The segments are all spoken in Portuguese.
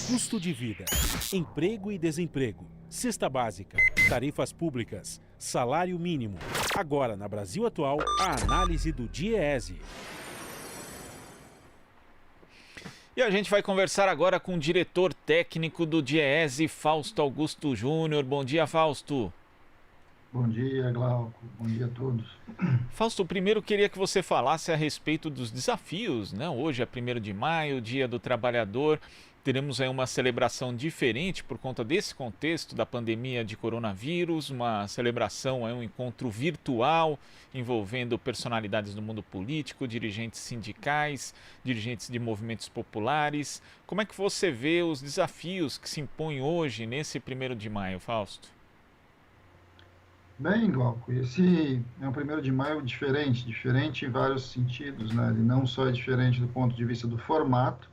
Custo de vida, emprego e desemprego, cesta básica, tarifas públicas, salário mínimo. Agora, na Brasil Atual, a análise do DIEESE. E a gente vai conversar agora com o diretor técnico do DIEESE, Fausto Augusto Júnior. Bom dia, Fausto. Bom dia, Glauco. Bom dia a todos. Fausto, primeiro queria que você falasse a respeito dos desafios, né? Hoje é 1º de maio, Dia do Trabalhador. Teremos aí uma celebração diferente por conta desse contexto da pandemia de coronavírus, uma celebração, um encontro virtual envolvendo personalidades do mundo político, dirigentes sindicais, dirigentes de movimentos populares. Como é que você vê os desafios que se impõem hoje nesse 1º de maio, Fausto? Bem, Glauco, esse é um 1º de maio diferente em vários sentidos, né? Ele não só é diferente do ponto de vista do formato,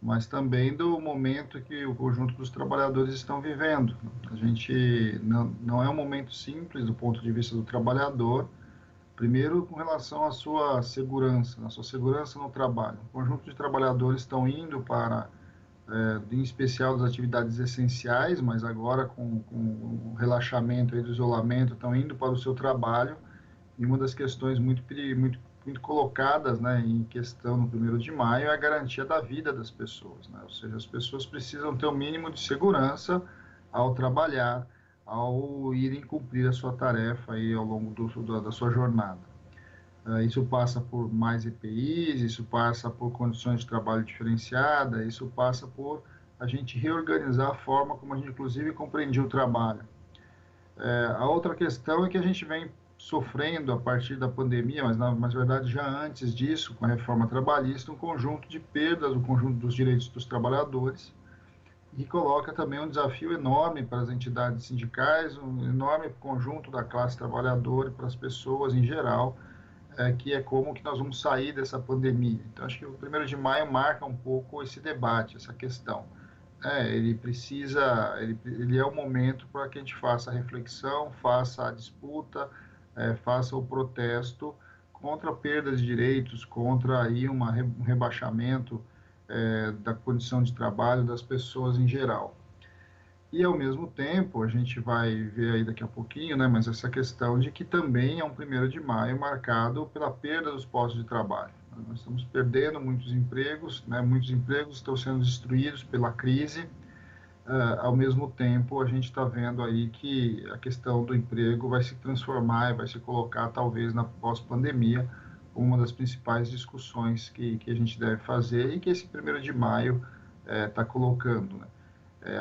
mas também do momento que o conjunto dos trabalhadores estão vivendo. A gente não é um momento simples do ponto de vista do trabalhador, primeiro com relação à sua segurança, no trabalho. O conjunto de trabalhadores estão indo para, em especial das atividades essenciais, mas agora com o relaxamento aí do isolamento, estão indo para o seu trabalho, e uma das questões muito colocadas, né, em questão no 1º de maio é a garantia da vida das pessoas, né? Ou seja, as pessoas precisam ter o mínimo de segurança ao trabalhar, ao irem cumprir a sua tarefa aí ao longo da sua jornada. Isso passa por mais EPIs, isso passa por condições de trabalho diferenciada, isso passa por a gente reorganizar a forma como a gente, inclusive, compreendia o trabalho. A outra questão é que a gente vem sofrendo a partir da pandemia, mas na verdade já antes disso, com a reforma trabalhista, um conjunto de perdas, um conjunto dos direitos dos trabalhadores, e coloca também um desafio enorme para as entidades sindicais, um enorme conjunto da classe trabalhadora e para as pessoas em geral, que é como que nós vamos sair dessa pandemia. Então, acho que o 1º de maio marca um pouco esse debate, essa questão. Ele é o momento para que a gente faça a reflexão, faça a disputa, faça o protesto contra a perda de direitos, contra aí um rebaixamento da condição de trabalho das pessoas em geral. E, ao mesmo tempo, a gente vai ver aí daqui a pouquinho, né, mas essa questão de que também é um 1º de maio marcado pela perda dos postos de trabalho. Nós estamos perdendo muitos empregos, né, muitos empregos estão sendo destruídos pela crise. Ao mesmo tempo, a gente está vendo aí que a questão do emprego vai se transformar e vai se colocar, talvez, na pós-pandemia, como uma das principais discussões que a gente deve fazer e que esse 1º de maio está colocando, né?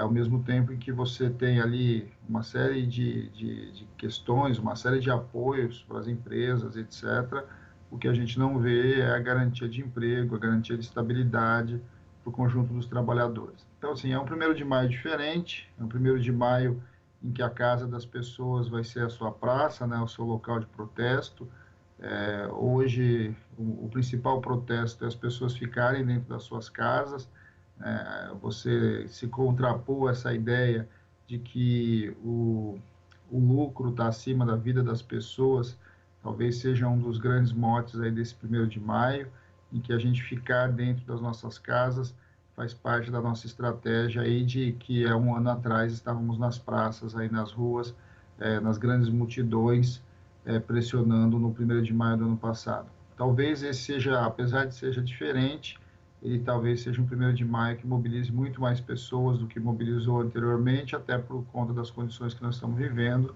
Ao mesmo tempo em que você tem ali uma série de questões, uma série de apoios para as empresas, etc., o que a gente não vê é a garantia de emprego, a garantia de estabilidade para o conjunto dos trabalhadores. Então, assim, é um 1º de maio diferente, é um 1º de maio em que a casa das pessoas vai ser a sua praça, né, o seu local de protesto. Hoje, o principal protesto é as pessoas ficarem dentro das suas casas. Você se contrapor essa ideia de que o lucro está acima da vida das pessoas, talvez seja um dos grandes motes aí desse 1º de maio, em que a gente ficar dentro das nossas casas faz parte da nossa estratégia aí de que há um ano atrás estávamos nas praças, aí nas ruas, nas grandes multidões, pressionando no 1º de maio do ano passado. Talvez esse seja, apesar de seja diferente, ele talvez seja um 1º de maio que mobilize muito mais pessoas do que mobilizou anteriormente, até por conta das condições que nós estamos vivendo,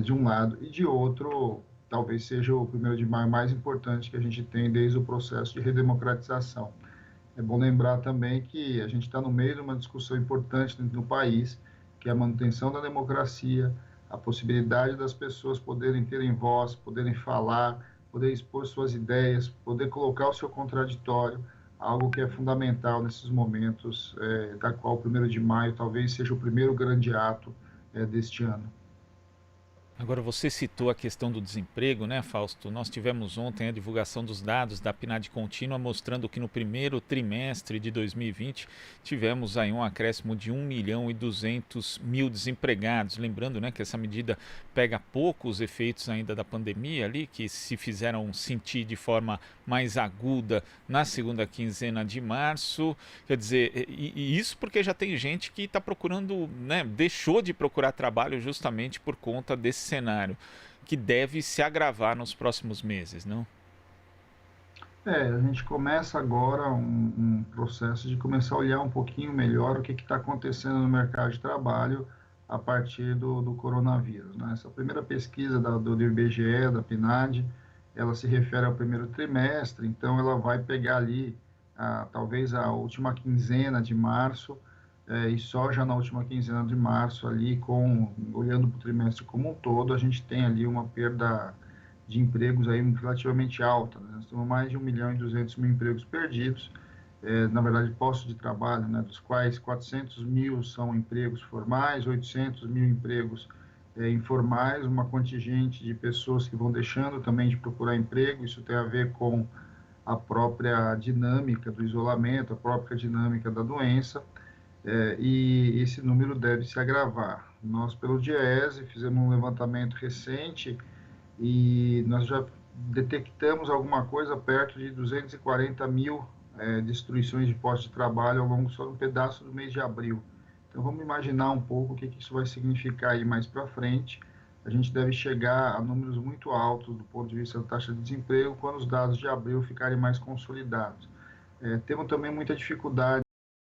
de um lado, e de outro, talvez seja o 1º de maio mais importante que a gente tem desde o processo de redemocratização. É bom lembrar também que a gente está no meio de uma discussão importante dentro do país, que é a manutenção da democracia, a possibilidade das pessoas poderem terem voz, poderem falar, poderem expor suas ideias, poder colocar o seu contraditório, algo que é fundamental nesses momentos, da qual o 1º de maio talvez seja o primeiro grande ato deste ano. Agora, você citou a questão do desemprego, né, Fausto? Nós tivemos ontem a divulgação dos dados da PNAD contínua mostrando que no primeiro trimestre de 2020 tivemos aí um acréscimo de 1.200.000 desempregados. Lembrando, né, que essa medida pega pouco os efeitos ainda da pandemia ali, que se fizeram sentir de forma mais aguda na segunda quinzena de março. Quer dizer, e isso porque já tem gente que está procurando, né, deixou de procurar trabalho justamente por conta desse cenário, que deve se agravar nos próximos meses, não? A gente começa agora um processo de começar a olhar um pouquinho melhor o que está acontecendo no mercado de trabalho a partir do coronavírus, né? Essa primeira pesquisa do IBGE, da PNAD, ela se refere ao primeiro trimestre, então ela vai pegar ali talvez a última quinzena de março, e só já na última quinzena de março, ali, olhando para o trimestre como um todo, a gente tem ali uma perda de empregos aí relativamente alta, né? Nós temos mais de 1.200.000 empregos perdidos, na verdade, postos de trabalho, né, dos quais 400.000 são empregos formais, 800.000 empregos informais, uma contingente de pessoas que vão deixando também de procurar emprego. Isso tem a ver com a própria dinâmica do isolamento, a própria dinâmica da doença, e esse número deve se agravar. Nós, pelo DIEESE, fizemos um levantamento recente e nós já detectamos alguma coisa perto de 240.000 destruições de postos de trabalho ao longo só de um pedaço do mês de abril. Então, vamos imaginar um pouco o que isso vai significar aí mais para frente. A gente deve chegar a números muito altos do ponto de vista da taxa de desemprego quando os dados de abril ficarem mais consolidados. Temos também muita dificuldade